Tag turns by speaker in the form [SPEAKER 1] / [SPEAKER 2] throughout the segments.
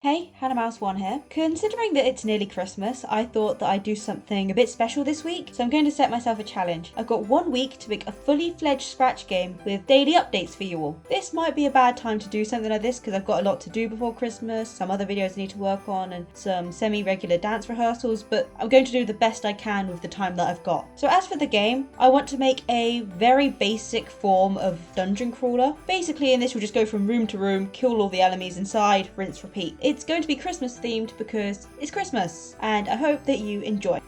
[SPEAKER 1] Hey, Hannah Mouse 1 here. Considering that it's nearly Christmas, I thought that I'd do something a bit special this week, so I'm going to set myself a challenge. I've got 1 week to make a fully fledged Scratch game with daily updates for you all. This might be a bad time to do something like this because I've got a lot to do before Christmas, some other videos I need to work on, and some semi-regular dance rehearsals, but I'm going to do the best I can with the time that I've got. So as for the game, I want to make a very basic form of dungeon crawler. Basically in this we'll just go from room to room, kill all the enemies inside, rinse, repeat. It's going to be Christmas themed because it's Christmas, and I hope that you enjoy.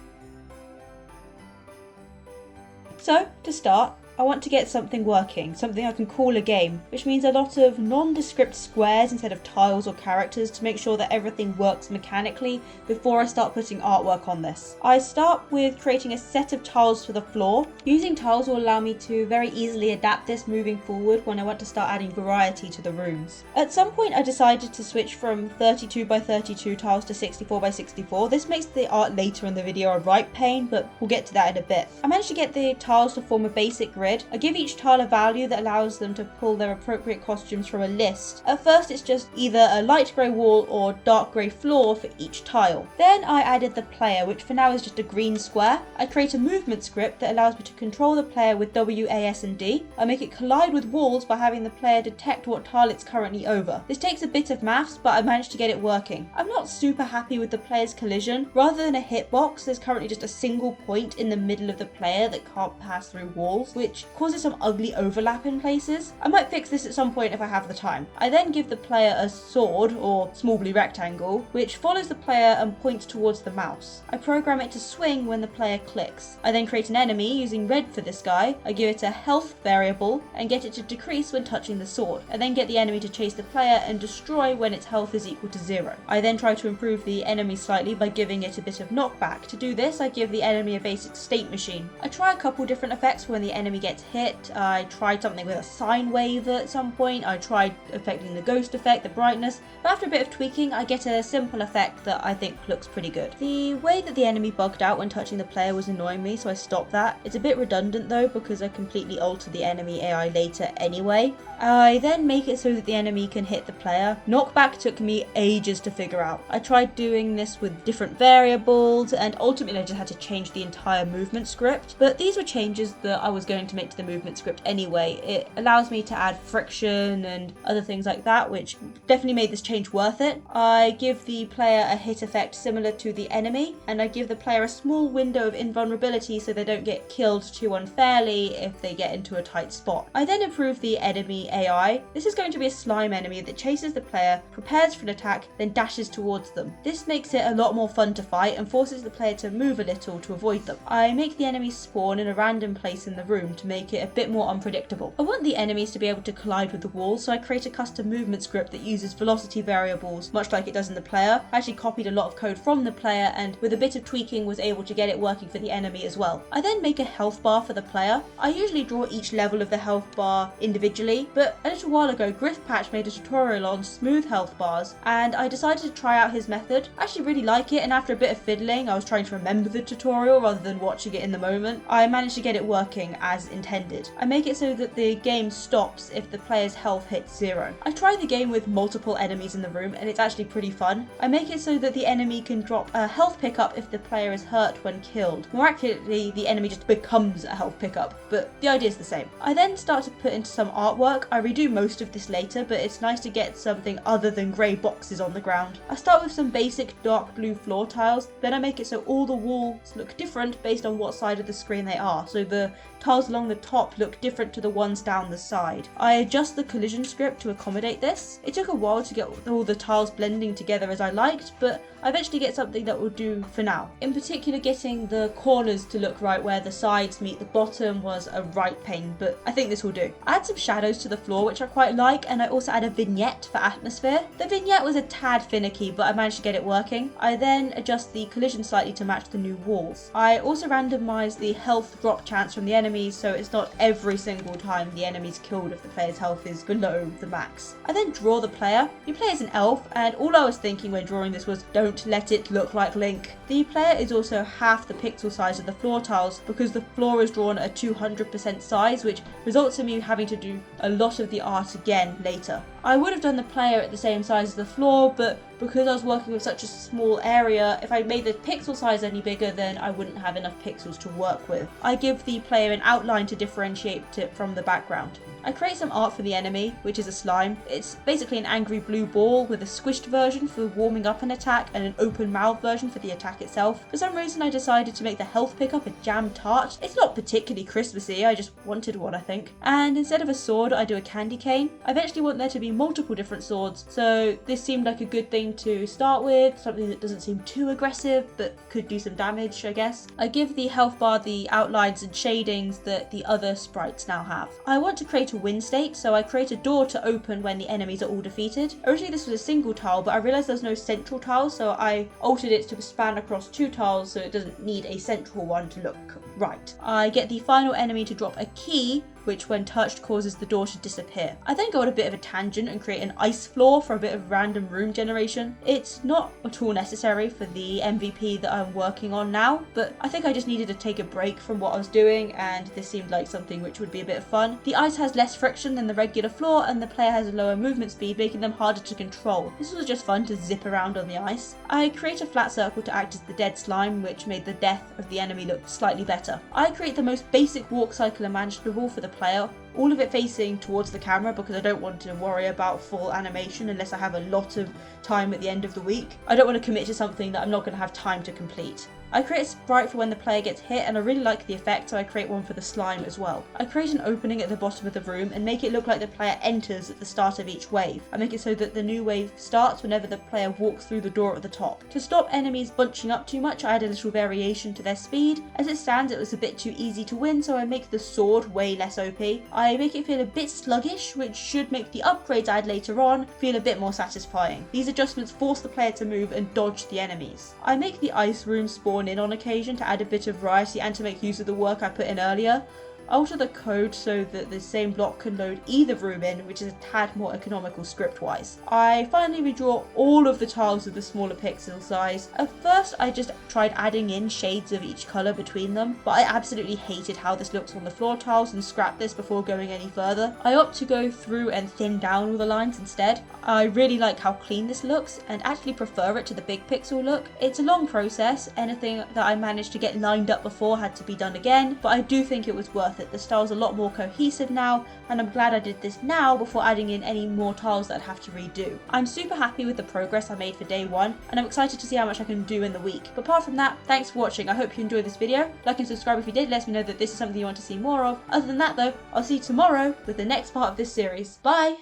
[SPEAKER 1] So, to start, I want to get something working, something I can call a game, which means a lot of nondescript squares instead of tiles or characters to make sure that everything works mechanically before I start putting artwork on this. I start with creating a set of tiles for the floor. Using tiles will allow me to very easily adapt this moving forward when I want to start adding variety to the rooms. At some point I decided to switch from 32 by 32 tiles to 64 by 64. This makes the art later in the video a right pain, but we'll get to that in a bit. I managed to get the tiles to form a basic grid. I give each tile a value that allows them to pull their appropriate costumes from a list. At first it's just either a light grey wall or dark grey floor for each tile. Then I added the player, which for now is just a green square. I create a movement script that allows me to control the player with W, A, S and D. I make it collide with walls by having the player detect what tile it's currently over. This takes a bit of maths, but I managed to get it working. I'm not super happy with the player's collision. Rather than a hitbox, there's currently just a single point in the middle of the player that can't pass through walls, which causes some ugly overlap in places. I might fix this at some point if I have the time. I then give the player a sword, or small blue rectangle, which follows the player and points towards the mouse. I program it to swing when the player clicks. I then create an enemy using red for this guy. I give it a health variable and get it to decrease when touching the sword. I then get the enemy to chase the player and destroy when its health is equal to 0. I then try to improve the enemy slightly by giving it a bit of knockback. To do this, I give the enemy a basic state machine. I try a couple different effects for when the enemy gets hit. I tried something with a sine wave at some point. I tried affecting the ghost effect, the brightness, but after a bit of tweaking I get a simple effect that I think looks pretty good. The way that the enemy bugged out when touching the player was annoying me, so I stopped that. It's a bit redundant though because I completely altered the enemy AI later anyway. I then make it so that the enemy can hit the player. Knockback took me ages to figure out. I tried doing this with different variables and ultimately I just had to change the entire movement script, but these were changes that I was going to make to the movement script anyway. It allows me to add friction and other things like that, which definitely made this change worth it. I give the player a hit effect similar to the enemy, and I give the player a small window of invulnerability so they don't get killed too unfairly if they get into a tight spot. I then improve the enemy AI. This is going to be a slime enemy that chases the player, prepares for an attack, then dashes towards them. This makes it a lot more fun to fight and forces the player to move a little to avoid them. I make the enemies spawn in a random place in the room to make it a bit more unpredictable. I want the enemies to be able to collide with the walls, so I create a custom movement script that uses velocity variables, much like it does in the player. I actually copied a lot of code from the player and with a bit of tweaking was able to get it working for the enemy as well. I then make a health bar for the player. I usually draw each level of the health bar individually, but a little while ago Griffpatch made a tutorial on smooth health bars and I decided to try out his method. I actually really like it, and after a bit of fiddling, I was trying to remember the tutorial rather than watching it in the moment, I managed to get it working as intended. I make it so that the game stops if the player's health hits 0. I try the game with multiple enemies in the room and it's actually pretty fun. I make it so that the enemy can drop a health pickup if the player is hurt when killed. More accurately, the enemy just becomes a health pickup, but the idea is the same. I then start to put into some artwork. I redo most of this later, but it's nice to get something other than grey boxes on the ground. I start with some basic dark blue floor tiles, then I make it so all the walls look different based on what side of the screen they are, so the tiles along the top look different to the ones down the side. I adjust the collision script to accommodate this. It took a while to get all the tiles blending together as I liked, but I eventually get something that will do for now. In particular, getting the corners to look right where the sides meet the bottom was a right pain, but I think this will do. I add some shadows to the floor, which I quite like, and I also add a vignette for atmosphere. The vignette was a tad finicky, but I managed to get it working. I then adjust the collision slightly to match the new walls. I also randomize the health drop chance from the enemies so so it's not every single time the enemy's killed if the player's health is below the max. I then draw the player. You play as an elf, and all I was thinking when drawing this was, don't let it look like Link. The player is also half the pixel size of the floor tiles because the floor is drawn at a 200% size, which results in me having to do a lot of the art again later. I would have done the player at the same size as the floor, but because I was working with such a small area, if I made the pixel size any bigger, then I wouldn't have enough pixels to work with. I give the player an outline to differentiate it from the background. I create some art for the enemy, which is a slime. It's basically an angry blue ball with a squished version for warming up an attack and an open mouth version for the attack itself. For some reason I decided to make the health pickup a jam tart. It's not particularly Christmassy, I just wanted one I think. And instead of a sword I do a candy cane. I eventually want there to be multiple different swords, so this seemed like a good thing to start with, something that doesn't seem too aggressive but could do some damage I guess. I give the health bar the outlines and shadings that the other sprites now have. I want to create a win state, so I create a door to open when the enemies are all defeated. Originally this was a single tile, but I realised there's no central tile, so I altered it to span across 2 tiles so it doesn't need a central one to look right. I get the final enemy to drop a key, which when touched causes the door to disappear. I then go on a bit of a tangent and create an ice floor for a bit of random room generation. It's not at all necessary for the MVP that I'm working on now, but I think I just needed to take a break from what I was doing, and this seemed like something which would be a bit of fun. The ice has less friction than the regular floor, and the player has a lower movement speed, making them harder to control. This was just fun to zip around on the ice. I create a flat circle to act as the dead slime, which made the death of the enemy look slightly better. I create the most basic walk cycle imaginable for the player, all of it facing towards the camera because I don't want to worry about full animation unless I have a lot of time at the end of the week. I don't want to commit to something that I'm not going to have time to complete. I create a sprite for when the player gets hit, and I really like the effect, so I create one for the slime as well. I create an opening at the bottom of the room and make it look like the player enters at the start of each wave. I make it so that the new wave starts whenever the player walks through the door at the top. To stop enemies bunching up too much, I add a little variation to their speed. As it stands, it was a bit too easy to win, so I make the sword way less OP. I make it feel a bit sluggish, which should make the upgrades I add later on feel a bit more satisfying. These adjustments force the player to move and dodge the enemies. I make the ice room spawn in on occasion to add a bit of variety and to make use of the work I put in earlier. Alter the code so that the same block can load either room in, which is a tad more economical script-wise. I finally redraw all of the tiles with the smaller pixel size. At first I just tried adding in shades of each colour between them, but I absolutely hated how this looks on the floor tiles and scrapped this before going any further. I opt to go through and thin down all the lines instead. I really like how clean this looks and actually prefer it to the big pixel look. It's a long process, anything that I managed to get lined up before had to be done again, but I do think it was worth it. The style's a lot more cohesive now, and I'm glad I did this now before adding in any more tiles that I'd have to redo. I'm super happy with the progress I made for day 1, and I'm excited to see how much I can do in the week. But apart from that, thanks for watching. I hope you enjoyed this video. Like and subscribe if you did, let me know that this is something you want to see more of. Other than that though, I'll see you tomorrow with the next part of this series. Bye!